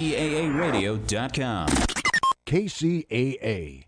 KCAAradio.com. KCAA.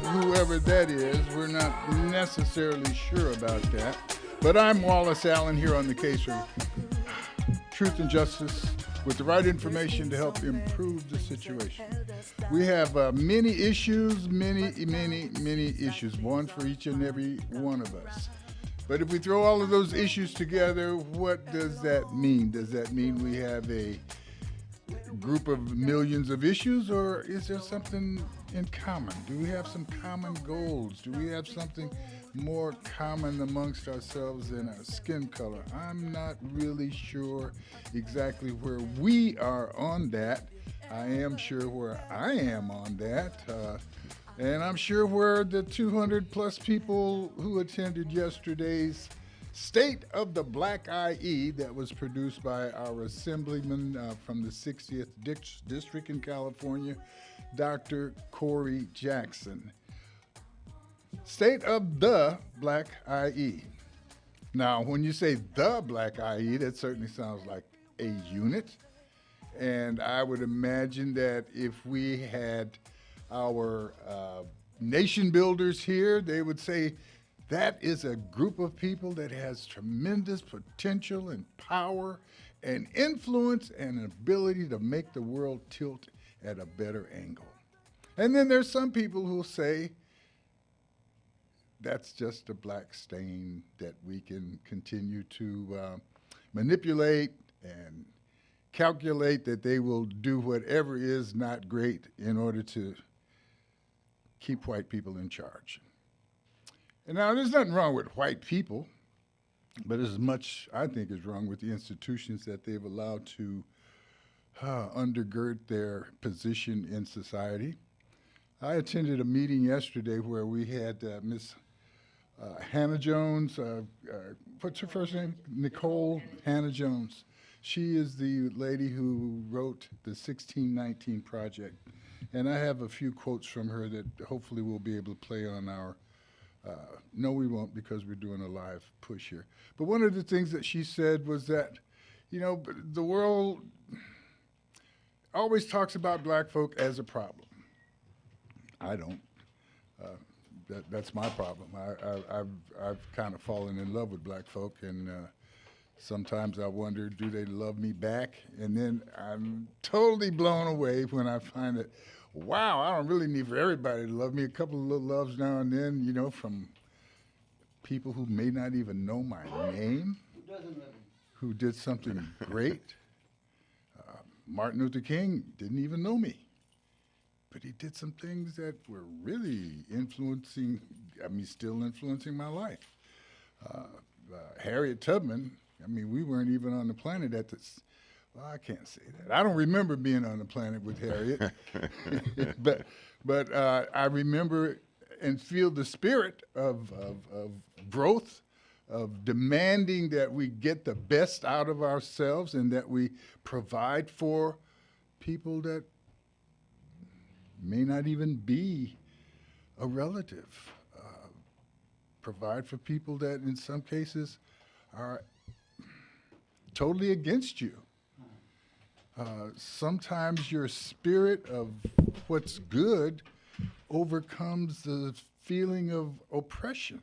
Whoever that is, we're not necessarily sure about that. But I'm Wallace Allen here on the case for truth and justice with the right information to help improve the situation. We have many issues, many issues, one for each and every one of us. But if we throw all of those issues together, what does that mean? Does that mean we have a group of millions of issues, or is there something in common? Do we have some common goals? Do we have something more common amongst ourselves than our skin color? I'm not really sure exactly where we are on that. I am sure where I am on that. And I'm sure where the 200 plus people who attended yesterday's State of the Black IE that was produced by our assemblyman from the 60th District in California, Dr. Corey Jackson. State of the Black IE. Now, when you say the Black IE, that certainly sounds like a unit. And I would imagine that if we had our nation builders here, they would say, that is a group of people that has tremendous potential and power and influence and an ability to make the world tilt at a better angle. And then there's some people who'll say, that's just a black stain that we can continue to manipulate and calculate that they will do whatever is not great in order to keep white people in charge. And now, there's nothing wrong with white people, but as much, I think, is wrong with the institutions that they've allowed to undergird their position in society. I attended a meeting yesterday where we had Miss Hannah Jones, what's her first name? Nicole Hannah Jones. She is the lady who wrote the 1619 Project. And I have a few quotes from her that hopefully we'll be able to play on our no, we won't, because we're doing a live push here. But one of the things that she said was that, you know, the world always talks about black folk as a problem. I don't. That's my problem. I've kind of fallen in love with black folk, and sometimes I wonder, do they love me back? And then I'm totally blown away when I find that, wow, I don't really need for everybody to love me. A couple of little loves now and then, you know, from people who may not even know my name, who did something great. Martin Luther King didn't even know me, but he did some things that were really influencing, I mean, still influencing my life. Harriet Tubman, I mean, we weren't even on the planet at this. Well, I can't say that. I don't remember being on the planet with Harriet, but I remember and feel the spirit of growth, of demanding that we get the best out of ourselves and that we provide for people that may not even be a relative. Provide for people that in some cases are totally against you. Sometimes your spirit of what's good overcomes the feeling of oppression,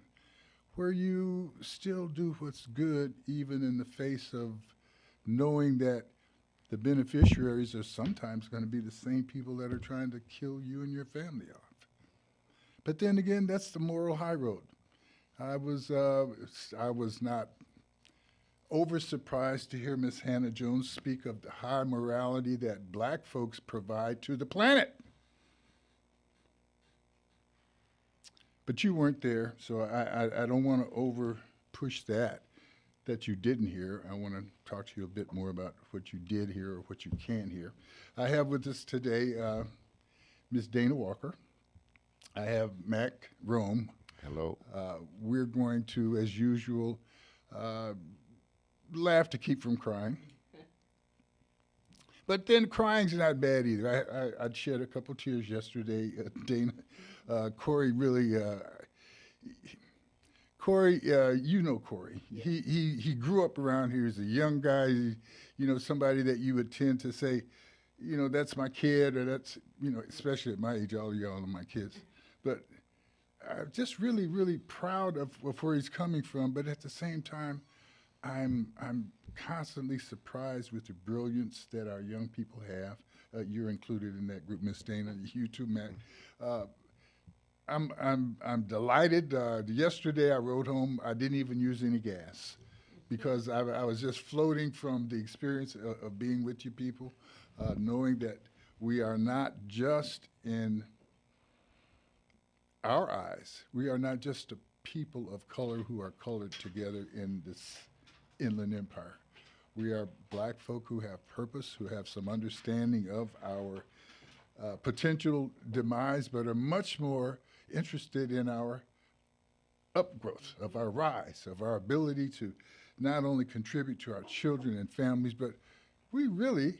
where you still do what's good even in the face of knowing that the beneficiaries are sometimes going to be the same people that are trying to kill you and your family off. But then again, that's the moral high road. I was not over surprised to hear Miss Hannah Jones speak of the high morality that black folks provide to the planet. But you weren't there, so I don't want to over push that. that you didn't hear. I want to talk to you a bit more about what you did hear or what you can hear. I have with us today Ms. Dana Walker. I have Mac Rome. Hello. We're going to, as usual, laugh to keep from crying. But then crying's not bad either. I'd shed a couple tears yesterday, Dana. Corey really, you know Corey. Yeah. He grew up around here as a young guy, somebody that you would tend to say, that's my kid, or that's, especially at my age, all y'all are my kids. But I'm just really, really proud of where he's coming from. But at the same time, I'm constantly surprised with the brilliance that our young people have. You're included in that group, Miss Dana. You too, Matt. I'm delighted. Yesterday I rode home. I didn't even use any gas because I was just floating from the experience of being with you people, knowing that we are not just in our eyes. We are not just a people of color who are colored together in this Inland Empire. We are black folk who have purpose, who have some understanding of our potential demise, but are much more interested in our upgrowth, of our rise, of our ability to not only contribute to our children and families, but we really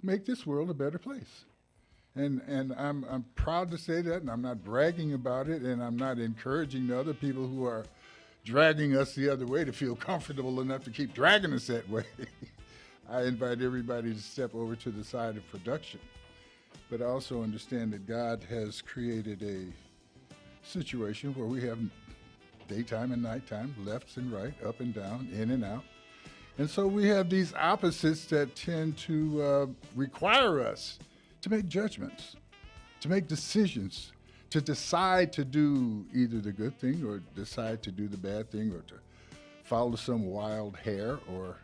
make this world a better place. And I'm proud to say that, and I'm not bragging about it, and I'm not encouraging the other people who are dragging us the other way to feel comfortable enough to keep dragging us that way. I invite everybody to step over to the side of production. But I also understand that God has created a situation where we have daytime and nighttime, lefts and right, up and down, in and out. And so we have these opposites that tend to require us to make judgments, to make decisions, to decide to do either the good thing or decide to do the bad thing, or to follow some wild hare, or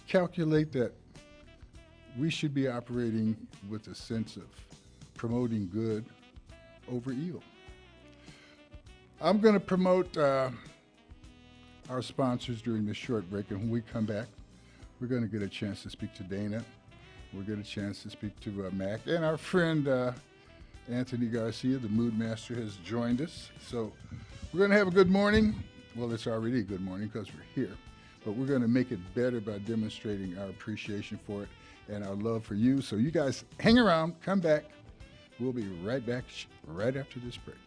calculate that we should be operating with a sense of promoting good over evil. I'm going to promote our sponsors during this short break, and when we come back, we're going to get a chance to speak to Dana. We'll get a chance to speak to Mac, and our friend Anthony Garcia, the Mood Master, has joined us. So we're going to have a good morning. Well, it's already a good morning because we're here, but we're going to make it better by demonstrating our appreciation for it and our love for you. So you guys hang around, come back. We'll be right back right after this break.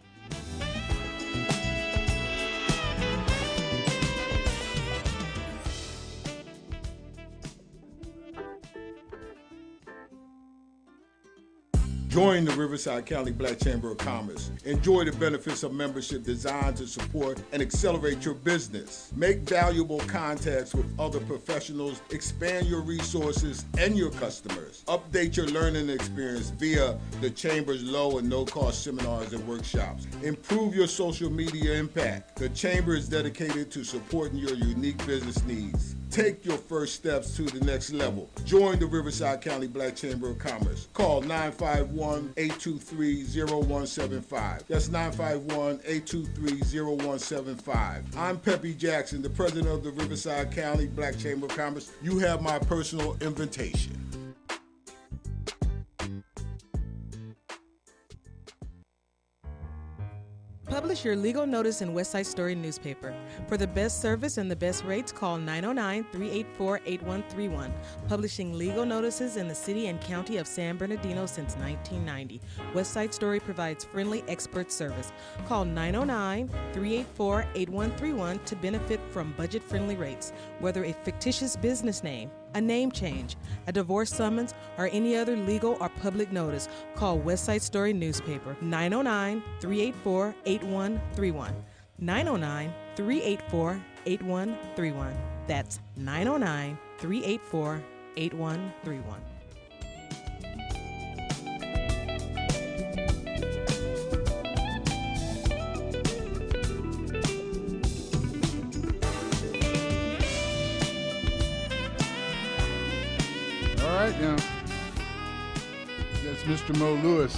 Join the Riverside County Black Chamber of Commerce. Enjoy the benefits of membership designed to support and accelerate your business. Make valuable contacts with other professionals, expand your resources and your customers. Update your learning experience via the Chamber's low and no-cost seminars and workshops. Improve your social media impact. The Chamber is dedicated to supporting your unique business needs. Take your first steps to the next level. Join the Riverside County Black Chamber of Commerce. Call 951-823-0175. That's 951-823-0175. I'm Peppy Jackson, the president of the Riverside County Black Chamber of Commerce. You have my personal invitation. Publish your legal notice in West Side Story newspaper. For the best service and the best rates, call 909-384-8131. Publishing legal notices in the city and county of San Bernardino since 1990. West Side Story provides friendly expert service. Call 909-384-8131 to benefit from budget-friendly rates. Whether a fictitious business name, a name change, a divorce summons, or any other legal or public notice, call West Side Story newspaper 909-384-8131. 909-384-8131. That's 909-384-8131. All right, now, that's Mr. Mo Lewis,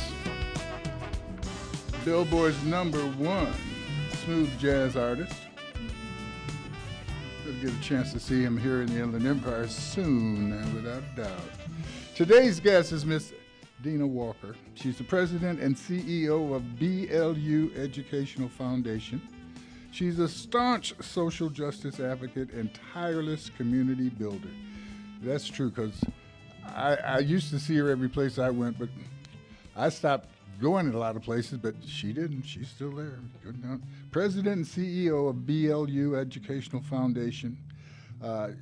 Billboard's #1 smooth jazz artist. get a chance to see him here in the Inland Empire soon, without a doubt. Today's guest is Miss Dina Walker. She's the president and CEO of BLU Educational Foundation. She's a staunch social justice advocate and tireless community builder. That's true, because I used to see her every place I went, but I stopped going in a lot of places, but she didn't. She's still there. Good enough. President and CEO of BLU Educational Foundation.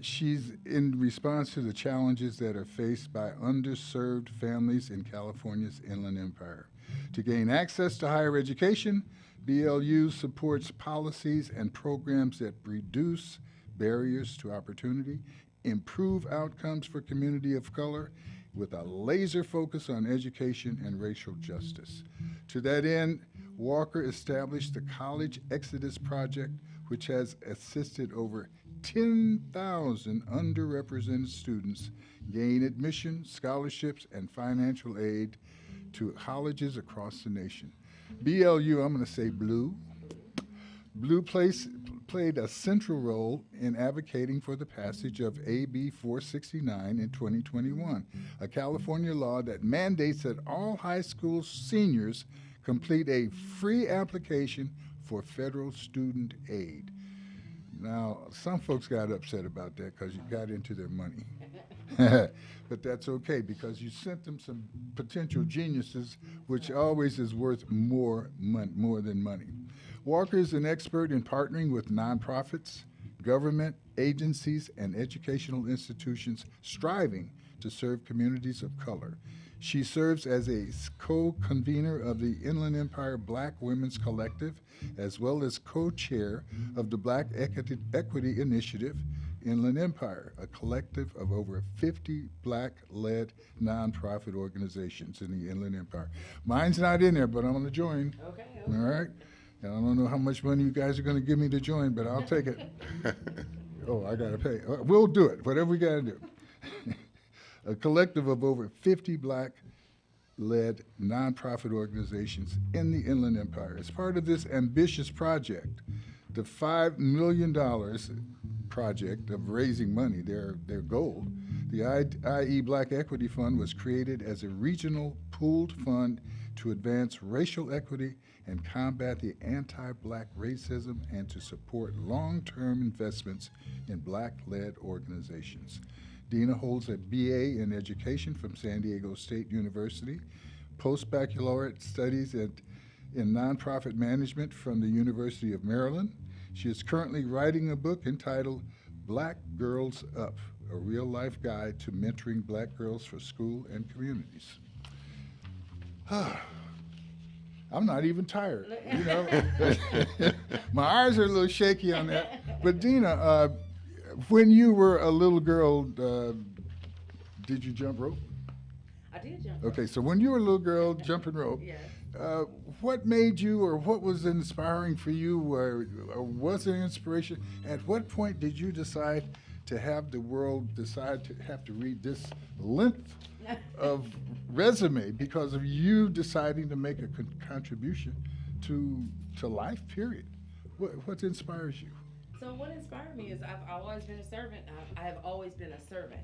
She's in response to the challenges that are faced by underserved families in California's Inland Empire. To gain access to higher education, BLU supports policies and programs that reduce barriers to opportunity, improve outcomes for community of color, with a laser focus on education and racial justice. To that end, Walker established the College Exodus Project, which has assisted over 10,000 underrepresented students gain admission, scholarships, and financial aid to colleges across the nation. BLU, I'm going to say Blue. Blue played a central role in advocating for the passage of AB 469 in 2021, a California law that mandates that all high school seniors complete a free application for federal student aid. Now, some folks got upset about that because you got into their money. But that's okay, because you sent them some potential geniuses, which always is worth more than money. Walker is an expert in partnering with nonprofits, government, agencies, and educational institutions striving to serve communities of color. She serves as a co-convener of the Inland Empire Black Women's Collective, as well as co-chair of the Black Equity Initiative Inland Empire, a collective of over 50 Black-led nonprofit organizations in the Inland Empire. Mine's not in there, but I'm going to join. Okay. All right? And I don't know how much money you guys are going to give me to join, but I'll take it. Oh, I got to pay. We'll do it, whatever we got to do. A collective of over 50 Black-led nonprofit organizations in the Inland Empire. As part of this ambitious project, the $5 million project of raising money, their goal, the IE Black Equity Fund was created as a regional pooled fund to advance racial equity and combat the anti-Black racism and to support long-term investments in Black-led organizations. Dina holds a BA in Education from San Diego State University, post-baccalaureate studies in nonprofit management from the University of Maryland. She is currently writing a book entitled Black Girls Up, a real-life guide to mentoring Black girls for school and communities. I'm not even tired, you know. My eyes are a little shaky on that. But Dina, when you were a little girl, did you jump rope? I did jump rope. Okay, so when you were a little girl jumping rope, Yes. what made you, or what was inspiring for you, or was it an inspiration? At what point did you decide to have the world decide to have to read this length of resume because of you deciding to make a contribution to life, period? What inspires you? So what inspired me is I've always been a servant. I have always been a servant.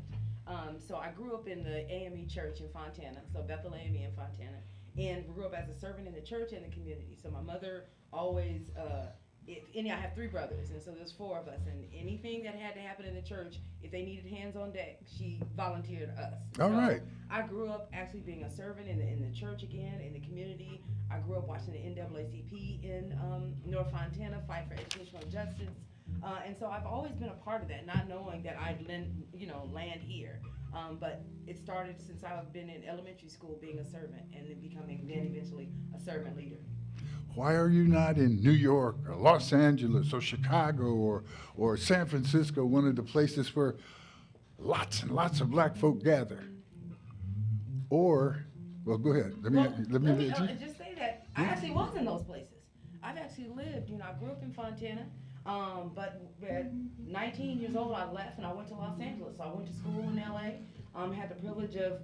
So I grew up in the AME church in Fontana, so Bethel AME in Fontana, and grew up as a servant in the church and the community. So my mother always, I have three brothers, and so there's four of us, and anything that had to happen in the church, if they needed hands on deck, she volunteered us. All right. I grew up actually being a servant in the church again, in the community. I grew up watching the NAACP in North Fontana fight for educational justice. And so I've always been a part of that, not knowing that I'd land here. But it started since I've been in elementary school being a servant and then becoming eventually a servant leader. Why are you not in New York or Los Angeles or Chicago or San Francisco, one of the places where lots and lots of Black folk gather? Or, well, go ahead. Let me just say that I actually was in those places. I've actually lived, I grew up in Fontana. But at 19 years old, I left and I went to Los Angeles. So I went to school in LA. Had the privilege of,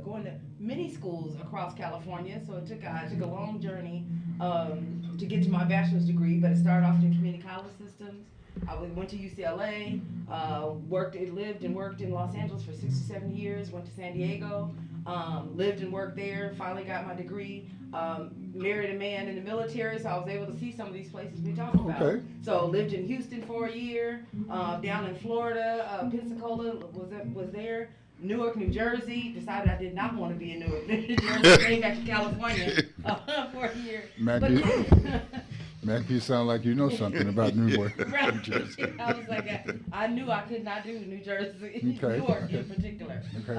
going to many schools across California. So I took a long journey to get to my bachelor's degree. But it started off in the community college systems. went to UCLA, lived and worked in Los Angeles for 6 or 7 years. Went to San Diego, lived and worked there. Finally got my degree. Married a man in the military, so I was able to see some of these places we talked about. Okay. So lived in Houston for a year, down in Florida, Pensacola was there. Newark, New Jersey. Decided I did not want to be in Newark, New Jersey. Came back to California for a year. Mac, you sound like you know something about Newark. Right. I was like, I knew I could not do New Jersey, Okay. Newark in particular. Okay.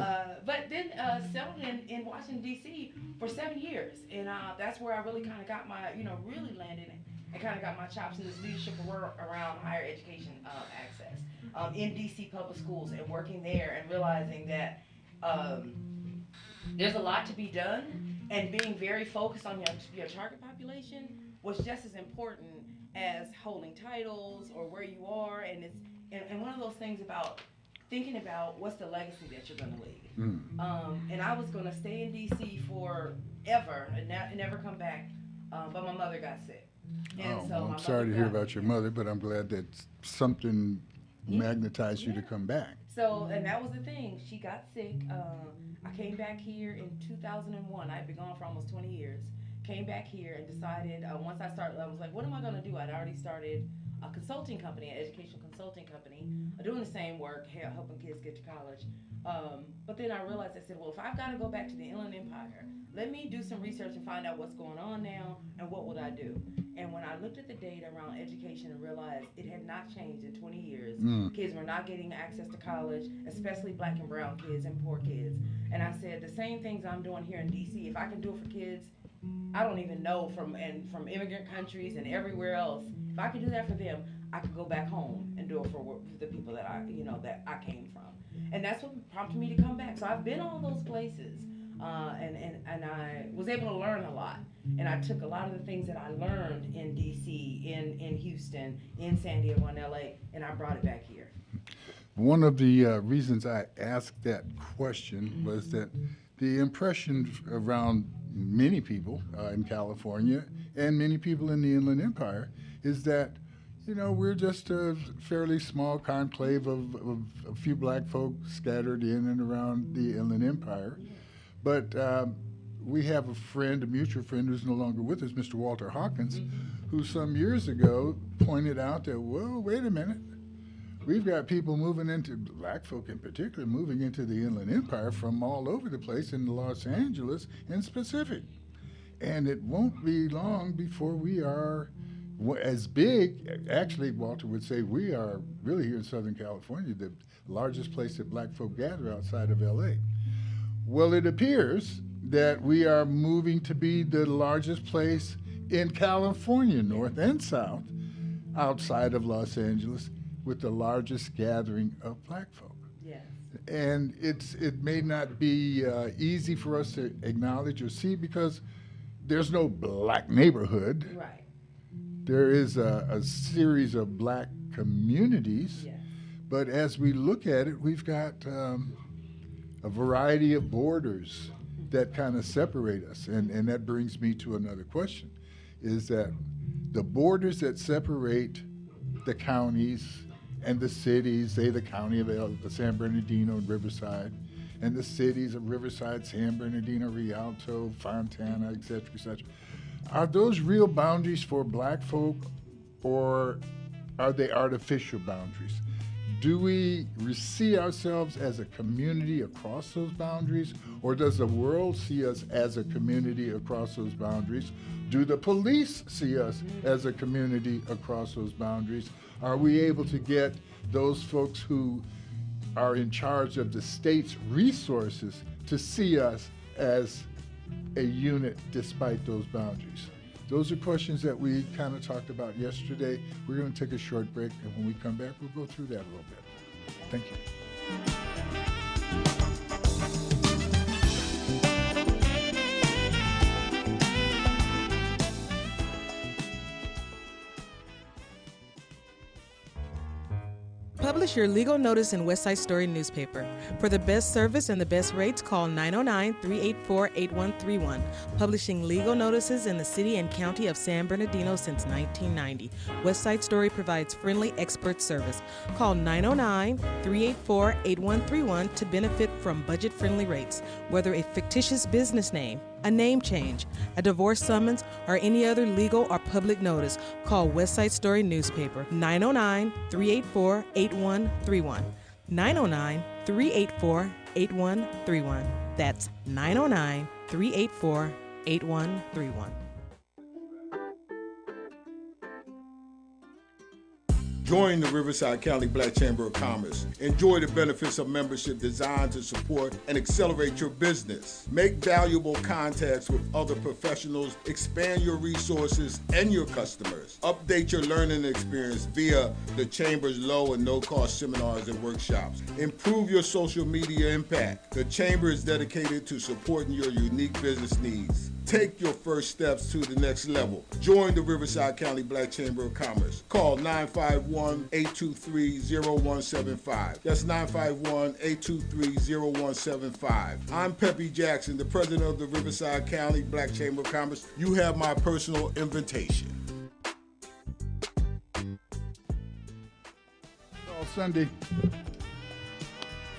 But then settled in Washington, D.C. for 7 years. And that's where I really kind of got my, really landed and kind of got my chops in this leadership around higher education access in D.C. public schools and working there and realizing that there's a lot to be done, and being very focused on your target population was just as important as holding titles or where you are. And it's and one of those things about thinking about what's the legacy that you're going to leave. And I was going to stay in D.C. forever and never come back, but my mother got sick. And well, I'm sorry to hear about your mother, but I'm glad that something magnetized you to come back. So, and that was the thing. She got sick. I came back here in 2001. I'd been gone for almost 20 years. Came back here and decided, once I started, I was like, what am I going to do? I'd already started a consulting company, an educational consulting company, doing the same work, helping kids get to college. But then I realized, I said, well, if I've got to go back to the Inland Empire, let me do some research and find out what's going on now and what would I do. And when I looked at the data around education and realized it had not changed in 20 years, kids were not getting access to college, especially black and brown kids and poor kids. And I said, the same things I'm doing here in D.C., if I can do it for kids I don't even know from immigrant countries and everywhere else, if I can do that for them, I could go back home and do it for the people that I came from. And that's what prompted me to come back. So I've been all those places, and I was able to learn a lot. And I took a lot of the things that I learned in D.C., in Houston, in San Diego, and L.A., and I brought it back here. One of the reasons I asked that question was that the impression around many people in California and many people in the Inland Empire is that, we're just a fairly small conclave of a few black folk scattered in and around the Inland Empire. But we have a mutual friend who's no longer with us, Mr. Walter Hawkins, who some years ago pointed out that, well, wait a minute. We've got people black folk in particular, moving into the Inland Empire from all over the place in Los Angeles in specific. And it won't be long before we are as big. Actually, Walter would say we are really here in Southern California, the largest place that black folk gather outside of L.A. Well, it appears that we are moving to be the largest place in California, north and south, outside of Los Angeles, with the largest gathering of black folk. Yes. And it may not be easy for us to acknowledge or see because there's no black neighborhood. Right. There is a series of black communities. Yes. But as we look at it, we've got a variety of borders that kind of separate us. And that brings me to another question, is that the borders that separate the counties and the cities, say the county of San Bernardino and Riverside, and the cities of Riverside, San Bernardino, Rialto, Fontana, et cetera, are those real boundaries for black folk, or are they artificial boundaries? Do we see ourselves as a community across those boundaries, or does the world see us as a community across those boundaries? Do the police see us as a community across those boundaries? Are we able to get those folks who are in charge of the state's resources to see us as a unit despite those boundaries? Those are questions that we kind of talked about yesterday. We're going to take a short break, and when we come back, we'll go through that a little bit. Thank you. Public Publish your legal notice in West Side Story newspaper. For the best service and the best rates, call 909-384-8131. Publishing legal notices in the city and county of San Bernardino since 1990. West Side Story provides friendly expert service. Call 909-384-8131 to benefit from budget-friendly rates. Whether a fictitious business name, a name change, a divorce summons, or any other legal or public notice, call West Side Story newspaper 909-384-8131. 909-384-8131. That's 909-384-8131. Join the Riverside County Black Chamber of Commerce. Enjoy the benefits of membership designed to support and accelerate your business. Make valuable contacts with other professionals, expand your resources and your customers. Update your learning experience via the Chamber's low and no-cost seminars and workshops. Improve your social media impact. The Chamber is dedicated to supporting your unique business needs. Take your first steps to the next level. Join the Riverside County Black Chamber of Commerce. Call 951-823-0175. That's 951-823-0175. I'm Peppy Jackson, the president of the Riverside County Black Chamber of Commerce. You have my personal invitation. Sunday.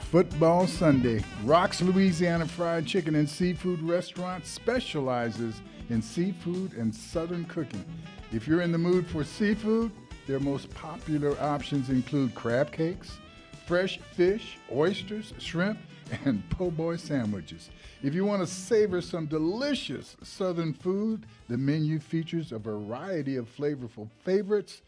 Football Sunday. Rock's Louisiana Fried Chicken and Seafood Restaurant specializes in seafood and southern cooking. If you're in the mood for seafood, their most popular options include crab cakes, fresh fish, oysters, shrimp, and po' boy sandwiches. If you want to savor some delicious southern food, the menu features a variety of flavorful favorites,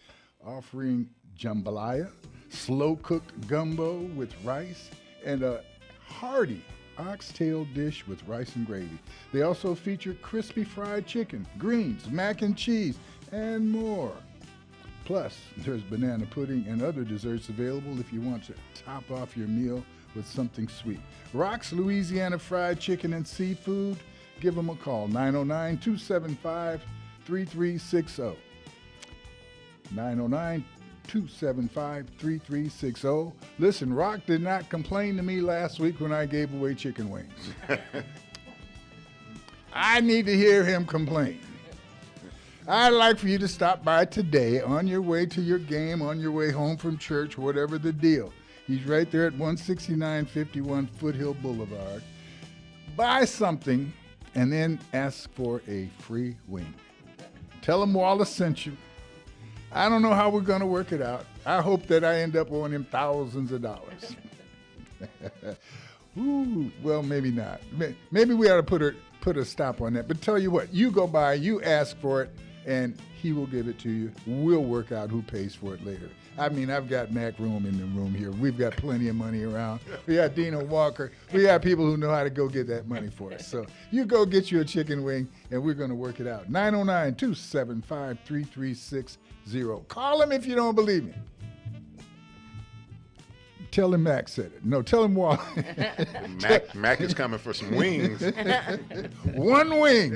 offering jambalaya, slow-cooked gumbo with rice, and a hearty oxtail dish with rice and gravy. They also feature crispy fried chicken, greens, mac and cheese, and more. Plus, there's banana pudding and other desserts available if you want to top off your meal with something sweet. Rock's Louisiana Fried Chicken and Seafood. Give them a call, 909-275-3360. 909-275-3360. Listen, Rock did not complain to me last week when I gave away chicken wings. I need to hear him complain. I'd like for you to stop by today on your way to your game, on your way home from church, whatever the deal. He's right there at 16951 Foothill Boulevard. Buy something and then ask for a free wing. Tell him Wallace sent you. I don't know how we're going to work it out. I hope that I end up owing him thousands of dollars. Ooh, well, maybe not. Maybe we ought to put a stop on that. But tell you what, you go by, you ask for it, and he will give it to you. We'll work out who pays for it later. I mean, I've got Mac Room in the room here. We've got plenty of money around. We got Dina Walker. We got people who know how to go get that money for us. So you go get you a chicken wing, and we're going to work it out. 909-275-3360. Call him if you don't believe me. Tell him Mac said it. No, tell him Walt. Mac is coming for some wings. One wing.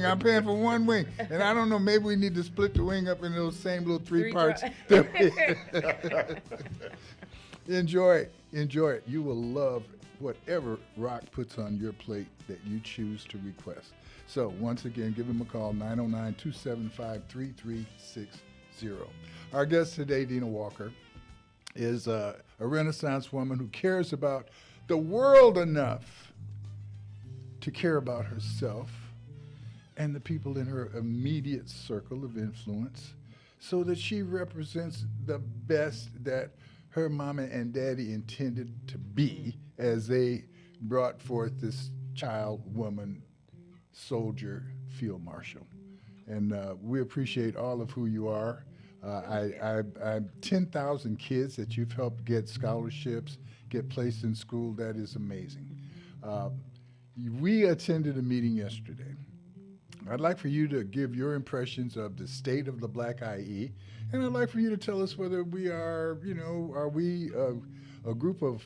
I'm paying for one wing. And I don't know, maybe we need to split the wing up in those same little three parts. Enjoy it. You will love whatever Rock puts on your plate that you choose to request. So once again, give him a call, 909-275-3360. Our guest today, Dina Walker, is a Renaissance woman who cares about the world enough to care about herself and the people in her immediate circle of influence so that she represents the best that her mama and daddy intended to be as they brought forth this child, woman, soldier, field marshal. And we appreciate all of who you are. I 10,000 kids that you've helped get scholarships, get placed in school. That is amazing. We attended a meeting yesterday. I'd like for you to give your impressions of the state of the Black IE, and I'd like for you to tell us whether we are, are we a group of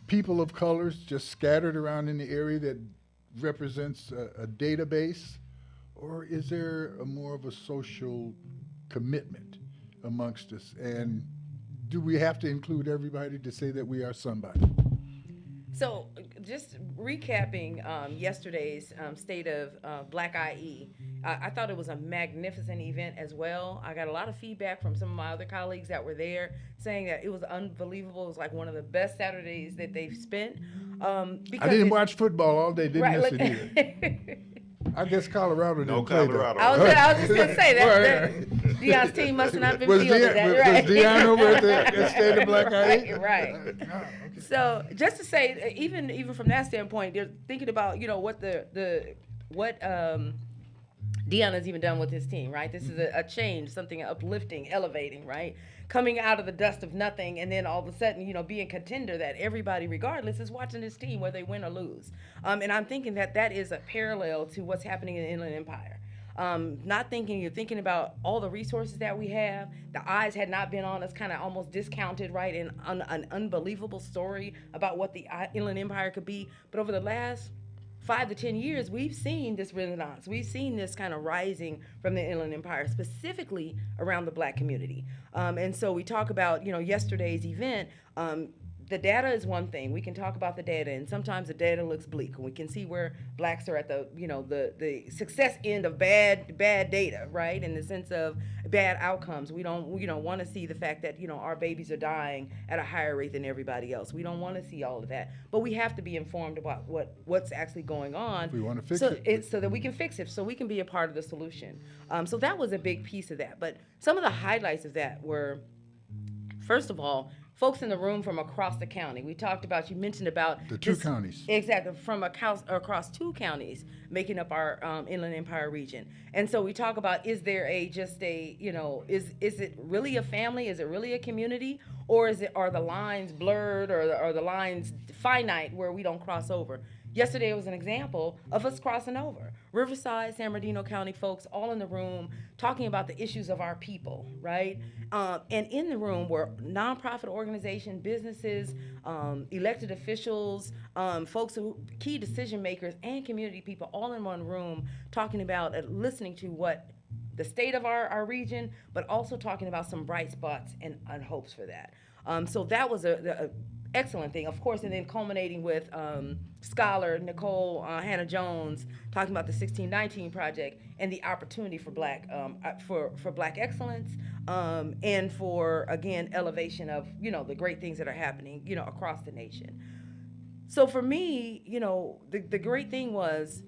people of colors just scattered around in the area that represents a database, or is there more of a social commitment amongst us? And do we have to include everybody to say that we are somebody? So, just recapping yesterday's State of Black IE, I thought it was a magnificent event as well. I got a lot of feedback from some of my other colleagues that were there saying that it was unbelievable. It was like one of the best Saturdays that they've spent. I didn't watch football all day, didn't miss it either. I guess Colorado didn't play Colorado. I was just going to say that Deion's team must not have been fielded that, right? Was Deion over at the State of Black IE? Right. Okay. So just to say, even from that standpoint, they're thinking about what what Deion has even done with his team, right? This is a change, something uplifting, elevating, right? Coming out of the dust of nothing, and then all of a sudden, being contender that everybody, regardless, is watching this team whether they win or lose. And I'm thinking that is a parallel to what's happening in the Inland Empire. You're thinking about all the resources that we have. The eyes had not been on us, kind of almost discounted, right? And an unbelievable story about what the Inland Empire could be. But over the last 5 to 10 years, we've seen this renaissance. We've seen this kind of rising from the Inland Empire, specifically around the Black community. And so we talk about, yesterday's event. The data is one thing. We can talk about the data, and sometimes the data looks bleak, and we can see where Blacks are at the success end of bad data, right? In the sense of bad outcomes. We don't want to see the fact that our babies are dying at a higher rate than everybody else. We don't want to see all of that, but we have to be informed about what's actually going on. We want to fix it so that we can fix it, so we can be a part of the solution. So that was a big piece of that. But some of the highlights of that were, first of all, folks in the room from across the county. You mentioned about the two counties. Exactly, from across 2 counties making up our Inland Empire region. And so we talk about, is there is it really a family? Is it really a community? Or are the lines blurred, or are the lines finite where we don't cross over? Yesterday was an example of us crossing over. Riverside, San Bernardino County folks all in the room talking about the issues of our people, right? And in the room were nonprofit organizations, businesses, elected officials, key decision makers, and community people all in one room talking about listening to what the state of our region, but also talking about some bright spots and hopes for that. So that was a excellent thing, of course, and then culminating with scholar Nicole Hannah-Jones talking about the 1619 Project and the opportunity for Black excellence, and for, again, elevation of the great things that are happening across the nation. So for me, the great thing was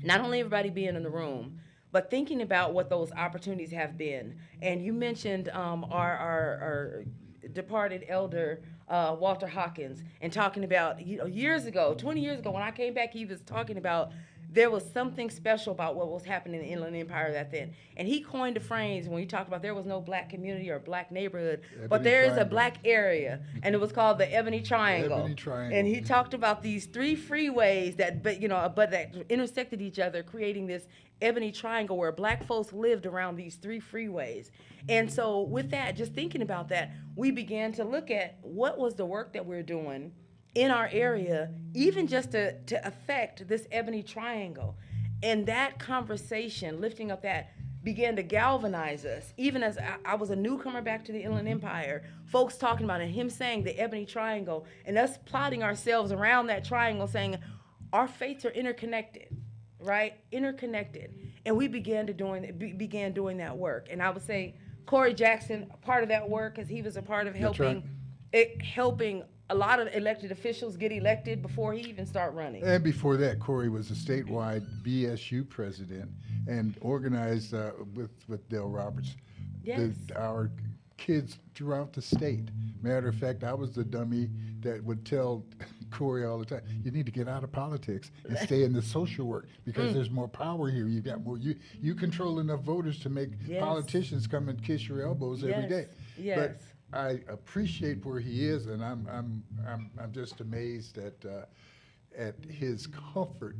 not only everybody being in the room, but thinking about what those opportunities have been. And you mentioned our departed elder, Walter Hawkins, and talking about, 20 years ago, when I came back, he was talking about there was something special about what was happening in the Inland Empire that then. And he coined the phrase when he talked about there was no Black community or Black neighborhood, but there is a Black area, and it was called the Ebony Triangle. Ebony Triangle. And he talked about these 3 freeways that intersected each other, creating this Ebony Triangle where Black folks lived around these 3 freeways. And so with that, just thinking about that, we began to look at what was the work that we're doing in our area, even just to affect this Ebony Triangle. And that conversation, lifting up that, began to galvanize us. Even as I was a newcomer back to the Inland Empire, folks talking about it, him saying the Ebony Triangle, and us plotting ourselves around that triangle, saying our faiths are interconnected, right? Interconnected. And we began doing that work. And I would say Corey Jackson, part of that work, because he was a part of helping a lot of elected officials get elected before he even started running. And before that, Corey was a statewide BSU president and organized with Dale Roberts our kids throughout the state. Matter of fact, I was the dummy that would tell Corey all the time, you need to get out of politics and stay in the social work because there's more power here. You got more. You control enough voters to make politicians come and kiss your elbows every day. Yes. But I appreciate where he is, and I'm just amazed at his comfort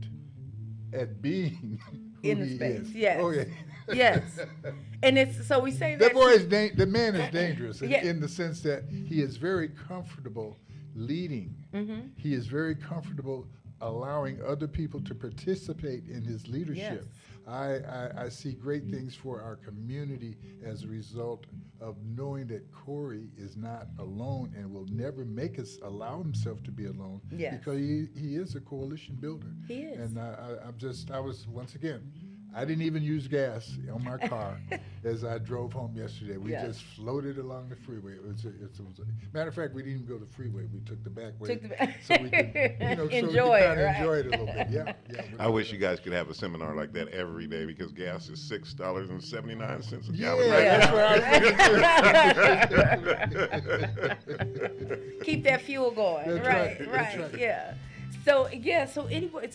at being who in the he space. is. Yes. Oh yeah. Yes. And it's so we say That that boy is the man is dangerous in the sense that he is very comfortable leading. Mm-hmm. He is very comfortable allowing other people to participate in his leadership. Yes. I see great things for our community as a result of knowing that Corey is not alone and will never make us allow himself to be alone. Yes. Because he is a coalition builder. He is. And I was, once again, I didn't even use gas on my car as I drove home yesterday. We Yes. just floated along the freeway. Matter of fact, we didn't even go the freeway. We took the back way. Took the back- so we could, Enjoy it, kind of right? enjoy it a little bit. Yeah, yeah. I wish you guys could have a seminar like that every day because gas is $6.79 a Yeah, gallon right that's now. what I was Keep that fuel going. That's right, right, right, that's right. yeah. So anyway,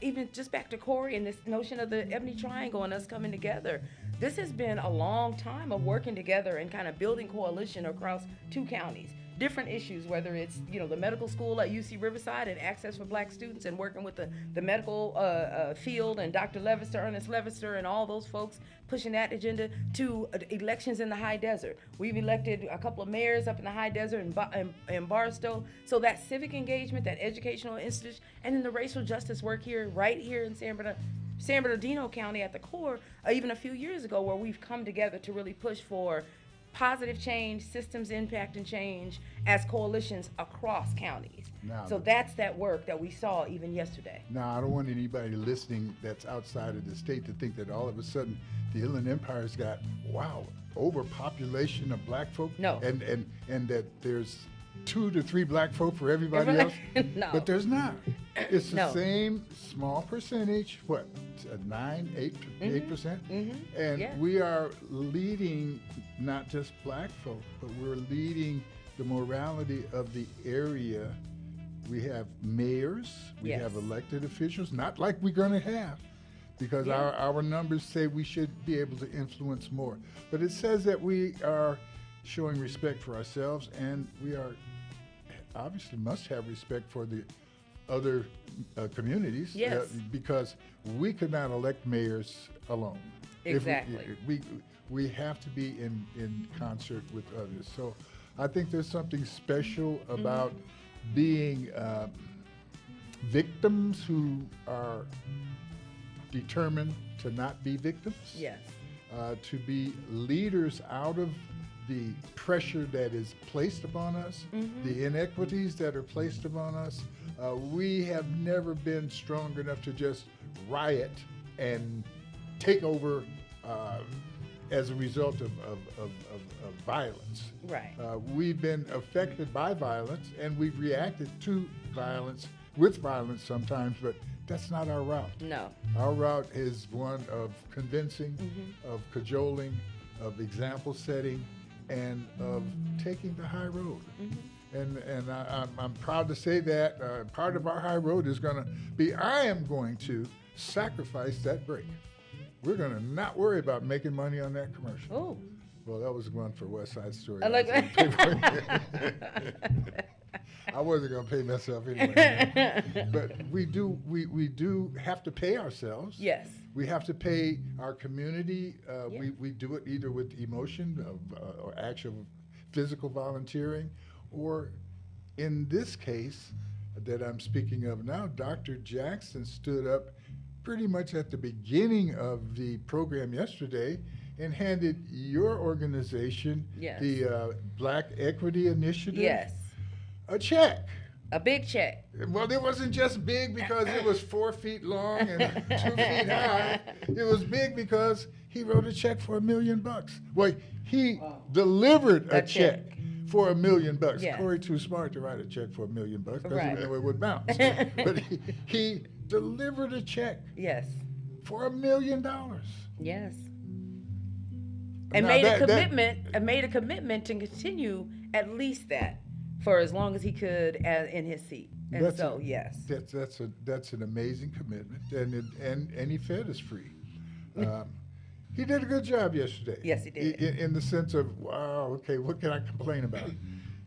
even just back to Corey and this notion of the Ebony Triangle and us coming together. This has been a long time of working together and kind of building coalition across 2 counties. Different issues, whether it's, the medical school at UC Riverside and access for black students and working with the medical field and Dr. Ernest Levester and all those folks pushing that agenda, to elections in the high desert. We've elected a couple of mayors up in the high desert in Barstow. So that civic engagement, that educational institute, and then the racial justice work right here in San Bernardino County at the core, even a few years ago, where we've come together to really push for positive change, systems impact and change as coalitions across counties. So that's that work that we saw even yesterday. Now, I don't want anybody listening that's outside of the state to think that all of a sudden the Inland Empire's got, overpopulation of black folk. No. And that there's 2 to 3 black folk for everybody else. No. But there's not. It's the No. same small percentage, 8%? And Yeah. we are leading not just black folk, but we're leading the morality of the area. We have mayors, we Yes. have elected officials, not like we're going to have, because Yeah. our numbers say we should be able to influence more. But it says that we are showing respect for ourselves, and we are obviously must have respect for the other communities. Yes. Because we could not elect mayors alone. Exactly. We have to be in concert with others. So I think there's something special about being victims who are determined to not be victims. Yes. To be leaders out of the pressure that is placed upon us, the inequities that are placed upon us. We have never been strong enough to just riot and take over as a result of violence. Right. We've been affected by violence, and we've reacted to violence with violence sometimes, but that's not our route. No. Our route is one of convincing, of cajoling, of example setting, and of taking the high road. And I'm proud to say that part of our high road is going to be, I am going to sacrifice that break. We're going to not worry about making money on that commercial. Oh. Well, that was one for West Side Story. I like that. I wasn't going to pay myself anyway. But we do have to pay ourselves. Yes. We have to pay our community. Yeah. We do it either with emotion or actual physical volunteering, or in this case that I'm speaking of now, Dr. Jackson stood up pretty much at the beginning of the program yesterday and handed your organization, Yes. the Black Equity Initiative, Yes. a check. A big check. Well, it wasn't just big because it was 4 feet long and 2 feet high. It was big because he wrote a check for $1 million. Well, he delivered a check for $1 million. Yes. Corey too smart to write a check for $1 million because Right. he knew it would bounce. But he delivered a check Yes. for $1 million. Yes. And Now made that- a commitment to continue at least that for as long as he could in his seat. And That's so, a- yes. That's an amazing commitment, and he fed us free. He did a good job yesterday. Yes, he did. In the sense of, wow, okay, what can I complain about?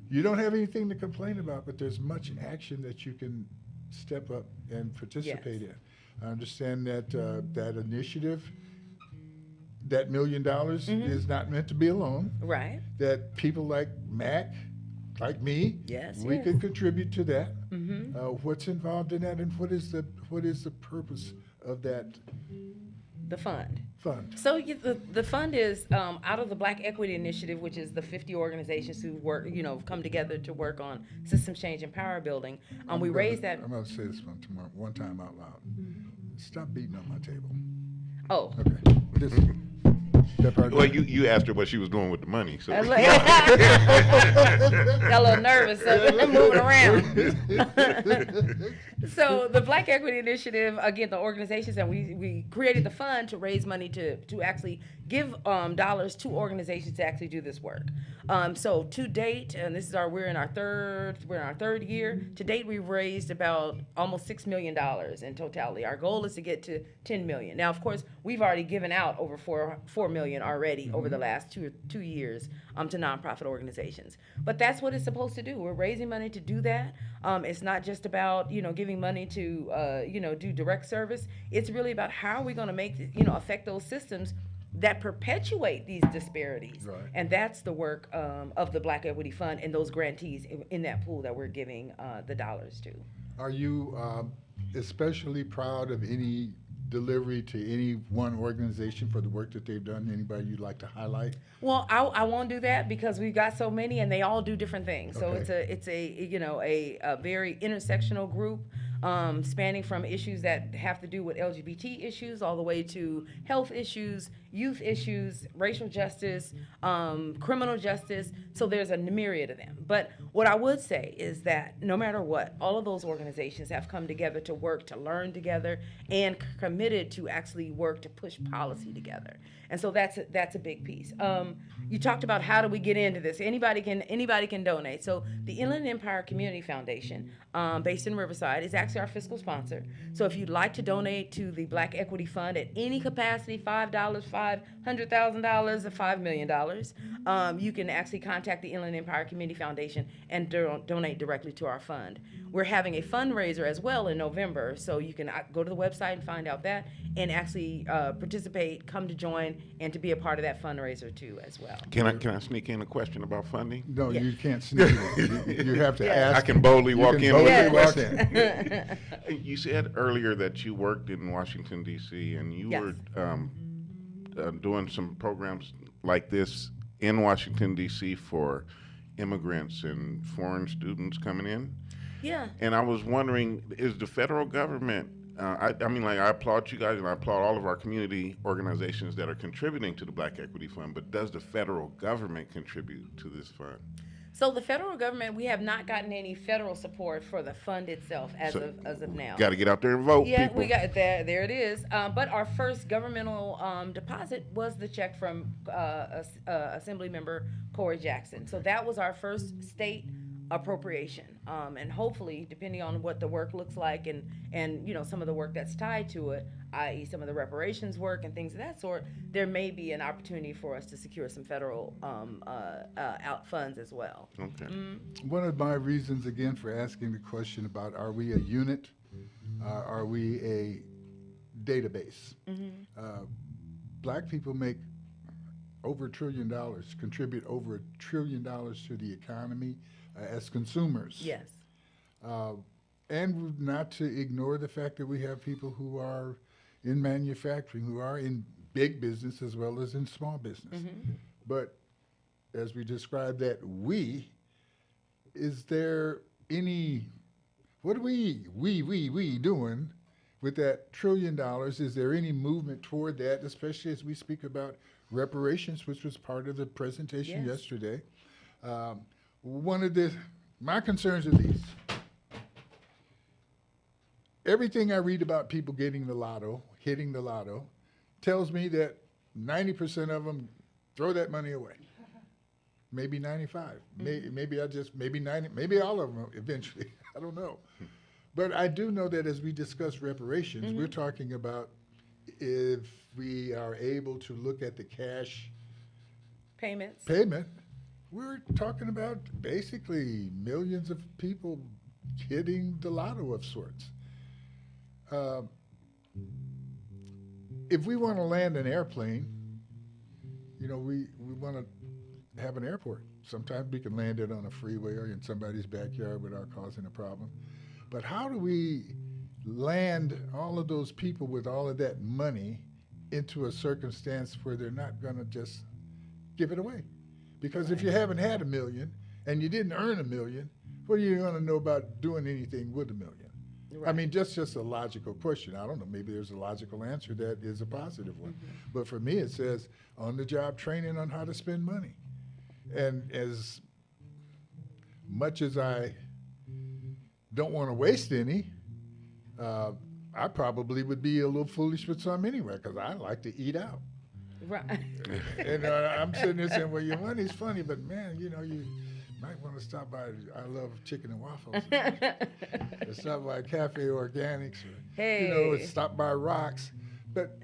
You don't have anything to complain about, but there's much action that you can step up and participate in. I understand that that initiative, that $1 million is not meant to be alone. Right. That people like Mac like me, Yes, we yes. could contribute to that. Mm-hmm. What's involved in that, and what is the purpose of that The fund. fund? So the fund is out of the Black Equity Initiative, which is the 50 organizations who work, come together to work on systems change and power building. We raised that. I'm going to say this one time out loud. Stop beating on my table. Oh. Okay. That part. Well, you asked her what she was doing with the money, so. Got a little nervous, so I'm moving around. So the Black Equity Initiative, again, the organizations, and we created the fund to raise money to actually give dollars to organizations to actually do this work. So to date, and this is we're in our third year. To date, we've raised about almost $6 million in totality. Our goal is to get to 10 million. Now, of course, we've already given out over 4 million already over the last two years to nonprofit organizations. But that's what it's supposed to do. We're raising money to do that. It's not just about giving money to do direct service. It's really about how are we going to make affect those systems that perpetuate these disparities. Right. And that's the work of the Black Equity Fund and those grantees in that pool that we're giving the dollars to. Are you especially proud of any delivery to any one organization for the work that they've done? Anybody you'd like to highlight? Well, I won't do that because we've got so many and they all do different things. So Okay. it's a very intersectional group. Spanning from issues that have to do with LGBT issues all the way to health issues, youth issues, racial justice, criminal justice. So there's a myriad of them. But what I would say is that no matter what, all of those organizations have come together to work, to learn together, and committed to actually work to push policy together. And so that's a big piece. You talked about how do we get into this? Anybody can donate. So the Inland Empire Community Foundation, based in Riverside, is actually our fiscal sponsor. So if you'd like to donate to the Black Equity Fund at any capacity, $5, $500,000, or $5 million, you can actually contact the Inland Empire Community Foundation and donate directly to our fund. We're having a fundraiser as well in November, so you can go to the website and find out that, and actually participate, come to join, and to be a part of that fundraiser too as well. Can I sneak in a question about funding? No, Yeah. you can't sneak it. You have to Yes. ask. I can boldly You walk can in. boldly Yes. walk in. You said earlier that you worked in Washington, D.C., and you Yes. were doing some programs like this in Washington, D.C. for immigrants and foreign students coming in. Yeah. And I was wondering, is the federal government, I applaud you guys and I applaud all of our community organizations that are contributing to the Black Equity Fund, but does the federal government contribute to this fund? So the federal government, we have not gotten any federal support for the fund itself as of now. Got to get out there and vote, Yeah, people. we got there it is. But our first governmental deposit was the check from Assembly Member Corey Jackson. So that was our first state appropriation. And hopefully, depending on what the work looks like and some of the work that's tied to it, i.e. some of the reparations work and things of that sort, there may be an opportunity for us to secure some federal out funds as well. Okay. One of my reasons, again, for asking the question about are we a unit, are we a database? Black people make over $1 trillion, contribute over $1 trillion to the economy as consumers. Yes. And not to ignore the fact that we have people who are in manufacturing, who are in big business as well as in small business. But as we described that is there any, what are we doing with that $1 trillion? Is there any movement toward that, especially as we speak about reparations, which was part of the presentation Yes. yesterday? My concerns are these. Everything I read about people getting the lotto, hitting the lotto, tells me that 90% of them throw that money away. Maybe 95. Maybe 90. Maybe all of them eventually. I don't know. But I do know that as we discuss reparations, we're talking about if we are able to look at the cash Payments. payment, we're talking about basically millions of people hitting the lotto of sorts. If we want to land an airplane, we want to have an airport. sometimes we can land it on a freeway or in somebody's backyard without causing a problem. But how do we land all of those people with all of that money into a circumstance where they're not going to just give it away? Because if you haven't had $1 million and you didn't earn $1 million, what are you going to know about doing anything with $1 million? Right. I mean, just a logical question. I don't know, maybe there's a logical answer that is a positive one. But for me, it says on-the-job training on how to spend money. And as much as I don't want to waste any, I probably would be a little foolish with some anyway, because I like to eat out. Right. And I'm sitting there saying, well, your money's funny, but man, you might want to stop by, I love chicken and waffles. Or stop by Cafe Organics, or, stop by Rocks. But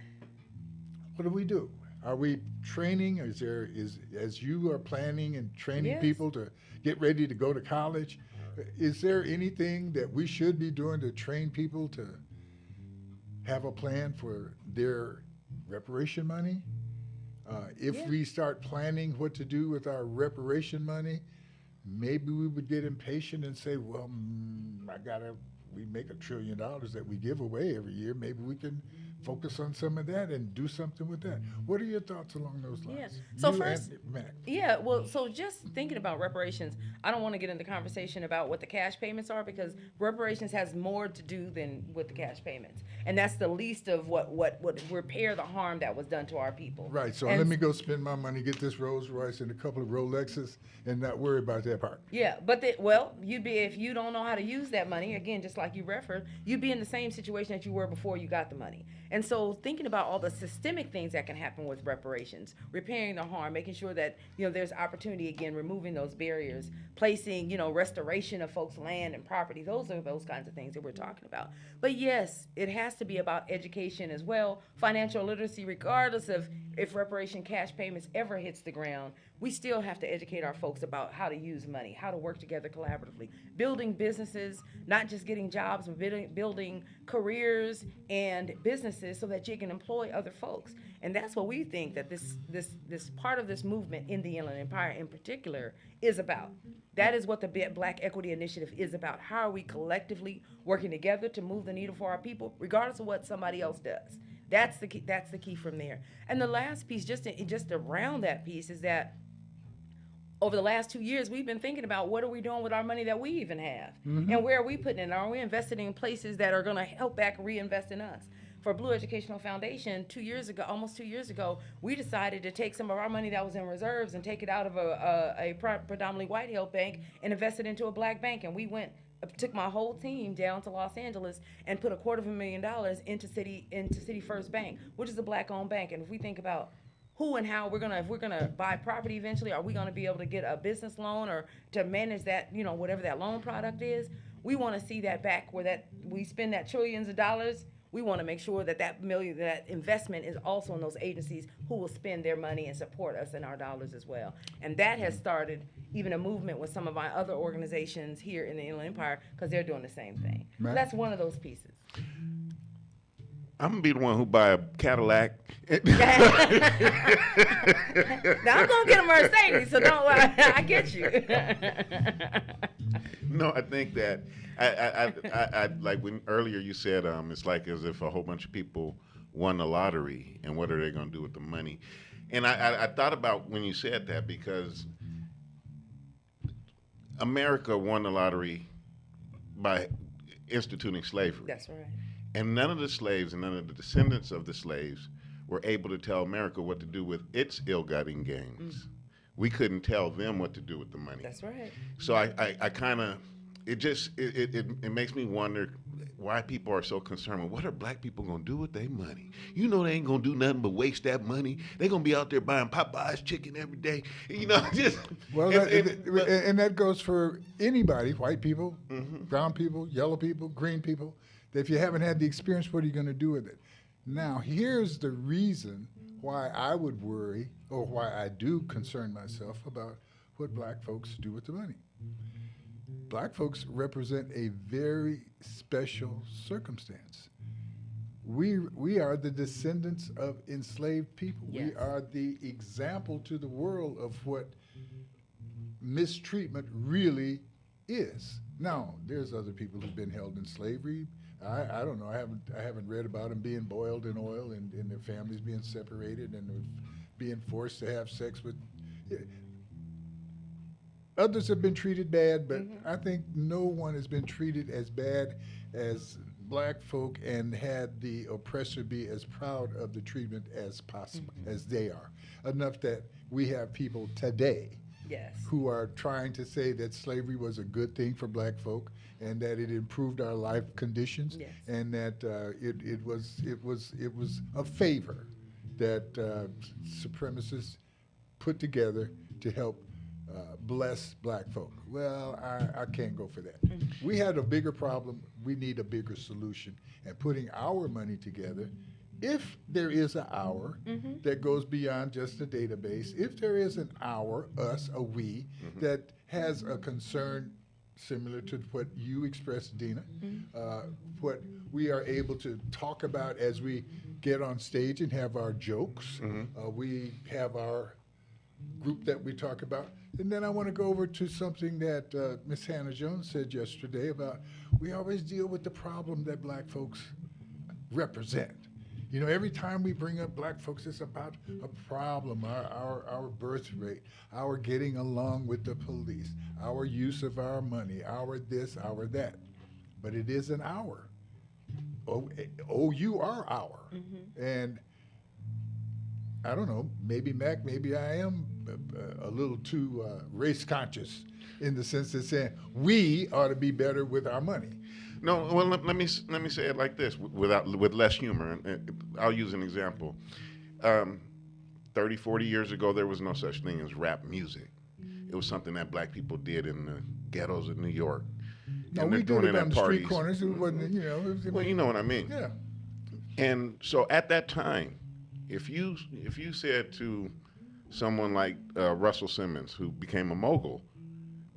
what do we do? Are we training? As you are planning and training people to get ready to go to college, is there anything that we should be doing to train people to have a plan for their reparation money? If we start planning what to do with our reparation money, maybe we would get impatient and say, well, we make $1 trillion that we give away every year. Maybe we can focus on some of that and do something with that. What are your thoughts along those lines? Yeah. So You first, and Mac. yeah, well, so just thinking about reparations, I don't want to get into conversation about what the cash payments are, because reparations has more to do than with the cash payments. And that's the least of what repair the harm that was done to our people. Right, so And let me go spend my money, get this Rolls Royce and a couple of Rolexes, and not worry about that part. Yeah, but you'd be, if you don't know how to use that money, again, just like you referred, you'd be in the same situation that you were before you got the money. And so thinking about all the systemic things that can happen with reparations, repairing the harm, making sure that, there's opportunity, again, removing those barriers, placing, restoration of folks' land and property. Those are those kinds of things that we're talking about. But yes, it has to be about education as well, financial literacy, regardless of if reparation cash payments ever hits the ground. We still have to educate our folks about how to use money, how to work together collaboratively, building businesses, not just getting jobs, but building careers and businesses so that you can employ other folks. And that's what we think that this part of this movement in the Inland Empire in particular is about. That is what the Black Equity Initiative is about. How are we collectively working together to move the needle for our people, regardless of what somebody else does? That's the key. That's the key from there. And the last piece, just around that piece, is that over the last 2 years, we've been thinking about what are we doing with our money that we even have, and where are we putting it? Are we investing in places that are going to help back reinvest in us? For Blue Educational Foundation, almost 2 years ago, we decided to take some of our money that was in reserves and take it out of a predominantly white-held bank and invest it into a black bank. And we took my whole team down to Los Angeles and put $250,000 into City First Bank, which is a black-owned bank. And if we think about who and how if we're gonna buy property eventually, are we gonna be able to get a business loan or to manage that, whatever that loan product is? We want to see that back where we spend that trillions of dollars. We want to make sure that investment is also in those agencies who will spend their money and support us in our dollars as well. And that has started even a movement with some of my other organizations here in the Inland Empire, because they're doing the same thing. So that's one of those pieces. I'm gonna be the one who buy a Cadillac. Now I'm gonna get a Mercedes, so don't worry. I get you. No, I think that I like when earlier you said it's like as if a whole bunch of people won the lottery, and what are they gonna do with the money? And I thought about when you said that, because America won the lottery by instituting slavery. That's right. And none of the slaves and none of the descendants of the slaves were able to tell America what to do with its ill-gotten gains. We couldn't tell them what to do with the money. That's right. So I kind of, it makes me wonder why people are so concerned with what are black people going to do with their money. They ain't going to do nothing but waste that money. They're going to be out there buying Popeye's chicken every day. Just. Well, and that goes for anybody, white people, brown people, yellow people, green people. If you haven't had the experience, what are you going to do with it? Now, here's the reason why I would worry, or why I do concern myself about what black folks do with the money. Black folks represent a very special circumstance. We are the descendants of enslaved people. Yes. We are the example to the world of what mistreatment really is. Now, there's other people who've been held in slavery. I don't know. I haven't read about them being boiled in oil and their families being separated and being forced to have sex with. Others have been treated bad, but I think no one has been treated as bad as black folk and had the oppressor be as proud of the treatment as possible, as they are. Enough that we have people today who are trying to say that slavery was a good thing for black folk and that it improved our life conditions and that it was a favor that supremacists put together to help bless black folk. Well, I can't go for that. We had a bigger problem. We need a bigger solution. And putting our money together, if there is an hour that goes beyond just a database, if there is an hour, us, a we, that has a concern similar to what you expressed, Dina, what we are able to talk about as we get on stage and have our jokes. We have our group that we talk about. And then I want to go over to something that Ms. Hannah Jones said yesterday about we always deal with the problem that black folks represent. You know, every time we bring up black folks, it's about a problem, our birth rate, our getting along with the police, our use of our money, our this, our that. But it is an hour. Oh, you are our. And I don't know, maybe Mac, maybe I am a little too race conscious in the sense that saying we ought to be better with our money. No, well, let me say it like this, with less humor. And I'll use an example. 30, 40 years ago, there was no such thing as rap music. It was something that black people did in the ghettos of New York. No, we did it on the street corners. It wasn't, you know. Well, you know what I mean. Yeah. And so at that time, if you said to someone like Russell Simmons, who became a mogul,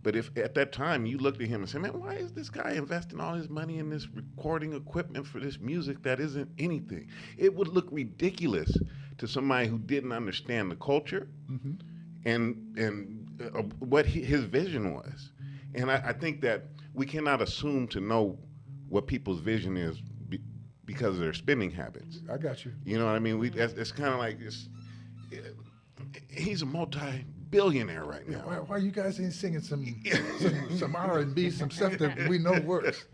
but if at that time you looked at him and said, man, why is this guy investing all his money in this recording equipment for this music that isn't anything? It would look ridiculous to somebody who didn't understand the culture and what his vision was. And I think that we cannot assume to know what people's vision is because of their spending habits. I got you. You know what I mean? It's kind of like this. He's a multi-billionaire right now. Why you guys ain't singing some R&B, some stuff that we know works?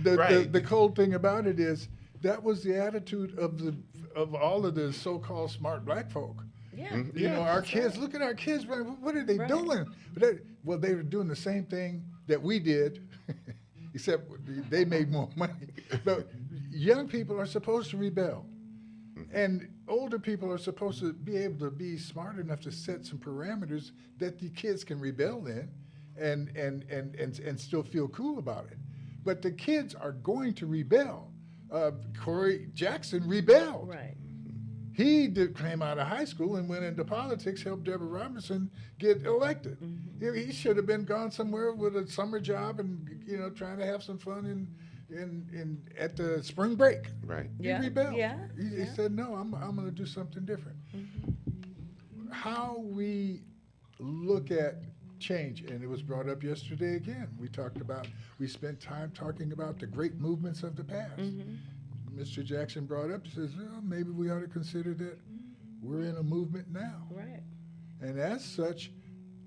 The cold thing about it is that was the attitude of all of the so-called smart black folk. Yeah. You know, our kids, look at our kids, what are they doing? Well, they were doing the same thing that we did, except they made more money. But young people are supposed to rebel. And older people are supposed to be able to be smart enough to set some parameters that the kids can rebel in and still feel cool about it. But the kids are going to rebel. Corey Jackson rebelled. Right. He came out of high school and went into politics, helped Deborah Robinson get elected. He should have been gone somewhere with a summer job and, you know, trying to have some fun at the spring break. Right. He rebelled. Yeah. He said, no, I'm going to do something different. How we look at change, and it was brought up yesterday again. We spent time talking about the great movements of the past. Mr. Jackson brought up, says, well, maybe we ought to consider that we're in a movement now. Right. And as such,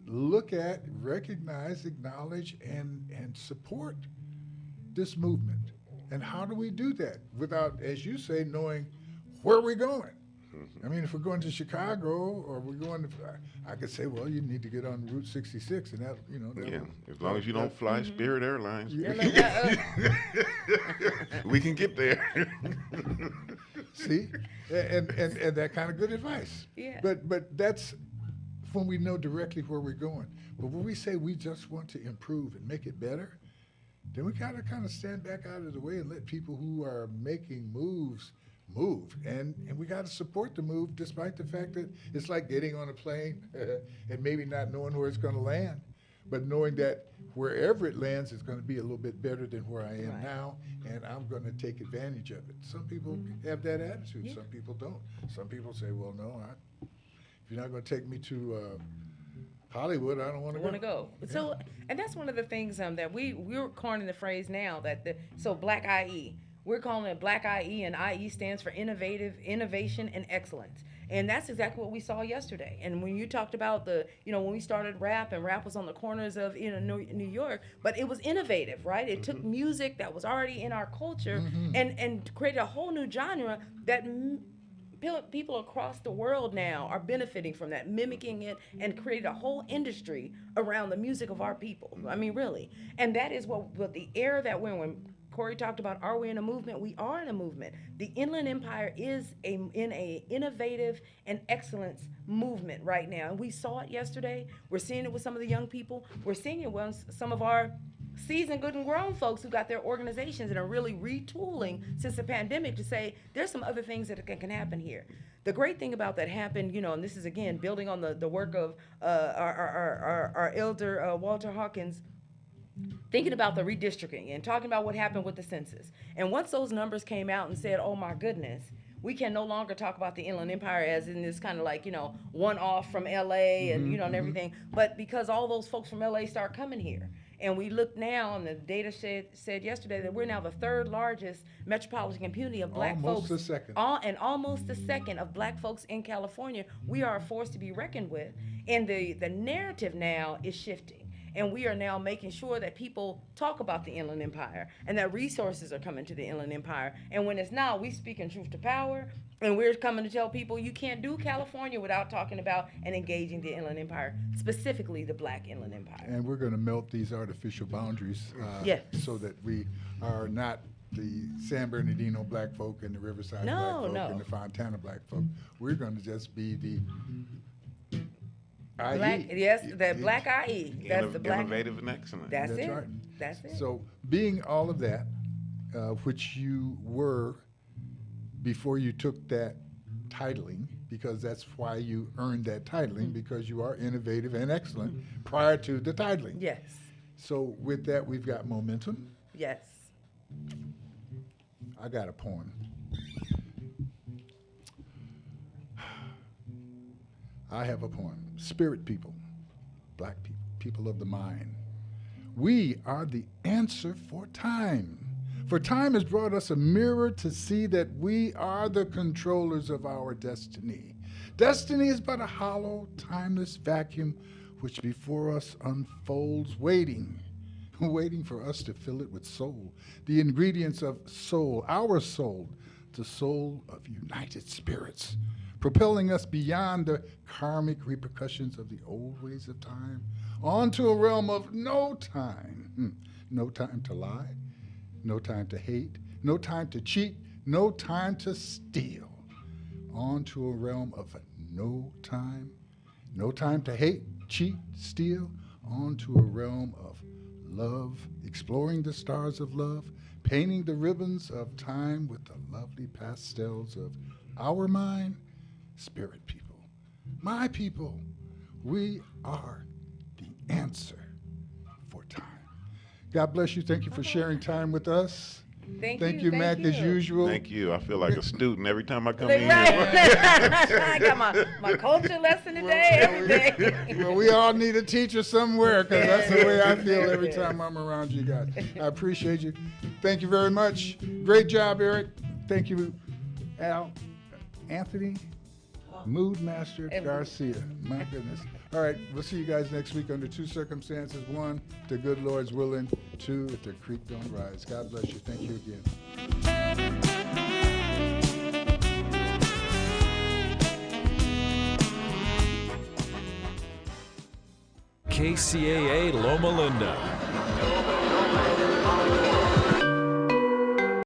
look at, recognize, acknowledge, and support this movement. And how do we do that without, as you say, knowing where we're going? I mean, if we're going to Chicago or we're going to, I could say, well, you need to get on Route 66, and that, you know. As long as you don't fly Spirit Airlines, we can get there. See, and that kind of good advice. Yeah. But that's when we know directly where we're going. But when we say we just want to improve and make it better, then we gotta kind of stand back out of the way and let people who are making moves move. And we gotta support the move despite the fact that it's like getting on a plane and maybe not knowing where it's gonna land, but knowing that wherever it lands is gonna be a little bit better than where I am now, and I'm gonna take advantage of it. Some people have that attitude, some people don't. Some people say, well, no, if you're not gonna take me to Hollywood, I don't want to go. So, and that's one of the things that we're coining the phrase now so Black IE. We're calling it Black IE, and IE stands for innovation, and excellence. And that's exactly what we saw yesterday. And when you talked about when we started rap, and rap was on the corners of New York, but it was innovative, right? It took music that was already in our culture and created a whole new genre that people across the world now are benefiting from that, mimicking it, and created a whole industry around the music of our people. I mean, really. And that is what the era that we're in. When Corey talked about, are we in a movement? We are in a movement. The Inland Empire is in a innovative and excellence movement right now. And we saw it yesterday. We're seeing it with some of the young people. We're seeing it with some of our seasoned, good and grown folks who got their organizations and are really retooling since the pandemic to say there's some other things that can happen here. The great thing about that happened, and this is again building on the work of our elder Walter Hawkins, thinking about the redistricting and talking about what happened with the census. And once those numbers came out and said, oh my goodness, we can no longer talk about the Inland Empire as in this kind of like, one off from LA and, and everything, but because all those folks from LA start coming here. And we look now, and the data said yesterday that we're now the third largest metropolitan community of black folks. Almost the second. And almost the second of black folks in California. We are a force to be reckoned with. And the narrative now is shifting. And we are now making sure that people talk about the Inland Empire and that resources are coming to the Inland Empire. And when it's not, we speak in truth to power. And we're coming to tell people you can't do California without talking about and engaging the Inland Empire, specifically the Black Inland Empire. And we're going to melt these artificial boundaries so that we are not the San Bernardino black folk and the Riverside black folk and the Fontana black folk. We're going to just be the Black, the Black IE. That's the Black. Innovative and excellent. That's it. Right. That's it. So being all of that, which you were before you took that titling, because that's why you earned that titling, because you are innovative and excellent prior to the titling. Yes. So with that, we've got momentum. Yes. I got a poem. I have a poem. Spirit people, black people, people of the mind. We are the answer for time. For time has brought us a mirror to see that we are the controllers of our destiny. Destiny is but a hollow, timeless vacuum which before us unfolds, waiting for us to fill it with soul. The ingredients of soul, our soul, the soul of united spirits, propelling us beyond the karmic repercussions of the old ways of time, onto a realm of no time. No time to lie, no time to hate, no time to cheat, no time to steal. Onto a realm of no time to hate, cheat, steal, onto a realm of love, exploring the stars of love, painting the ribbons of time with the lovely pastels of our mind. Spirit people, my people, we are the answer for time. God bless you. Thank you for sharing time with us. Thank you, Mac, as usual. Thank you. I feel like a student every time I come in here. I got my culture lesson today, every day. Well, we all need a teacher somewhere, because that's the way I feel every time I'm around you guys. I appreciate you. Thank you very much. Great job, Eric. Thank you, Al, Anthony, Mood Master Garcia. My goodness. All right, we'll see you guys next week under two circumstances. One, if the good Lord's willing. Two, if the creek don't rise. God bless you. Thank you again. KCAA Loma Linda.